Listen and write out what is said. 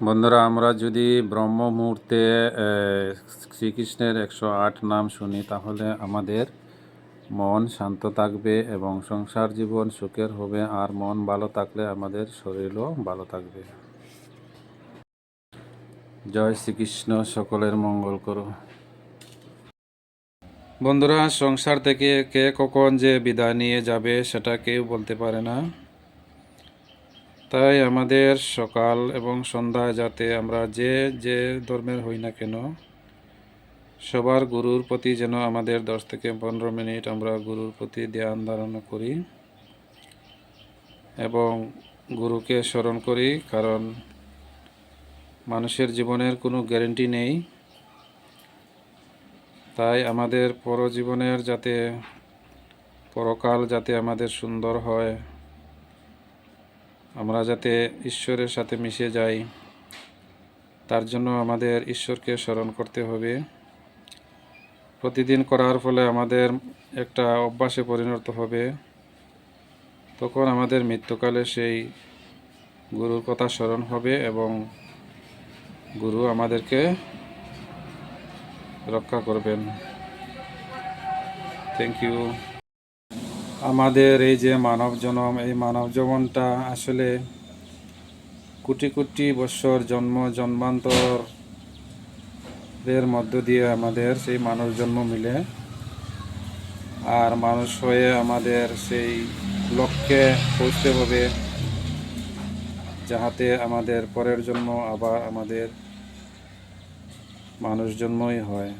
বন্ধুরা, আমরা যদি ব্রহ্ম মুহূর্তে শ্রীকৃষ্ণের 108 নাম শুনি, তাহলে আমাদের মন শান্ত থাকবে এবং সংসার জীবন সুখের হবে। আর মন ভালো থাকলে আমাদের শরীরও ভালো থাকবে। জয় শ্রীকৃষ্ণ, সকলের মঙ্গল করো। বন্ধুরা, সংসার থেকে কে কখন যে বিদায় নিয়ে যাবে সেটা কেউ বলতে পারে না। তাই আমাদের সকাল এবং সন্ধ্যায় যাতে আমরা যে ধর্মের হই না কেন, সবার গুরুর প্রতি যেন আমাদের 10 থেকে 15 মিনিট আমরা গুরুর প্রতি ধ্যান ধারণা করি এবং গুরুকে স্মরণ করি। কারণ মানুষের জীবনের কোনো গ্যারেন্টি নেই। তাই আমাদের পরজীবনের যাতে পরকাল যাতে আমাদের সুন্দর হয়, আমরা যাতে ঈশ্বরের সাথে মিশে যাই, তার জন্য আমাদের ঈশ্বরকে স্মরণ করতে হবে। প্রতিদিন করার ফলে আমাদের একটা অভ্যাসে পরিণত হবে। তখন আমাদের মৃত্যুকালে সেই গুরুর কথা স্মরণ হবে এবং গুরু আমাদেরকে রক্ষা করবেন। Thank you. আমাদের এই যে মানব জন্ম, এই মানব জীবনটা আসলে কোটি কোটি বছর জন্মান্তরের মধ্য দিয়ে আমাদের সেই মানব জন্ম মিলে। আর মানুষ হয়ে আমাদের সেই লক্ষ্যে পৌঁছতে হবে, যাহাতে আমাদের পরের জন্ম আবার আমাদের মানুষ জন্মই হয়।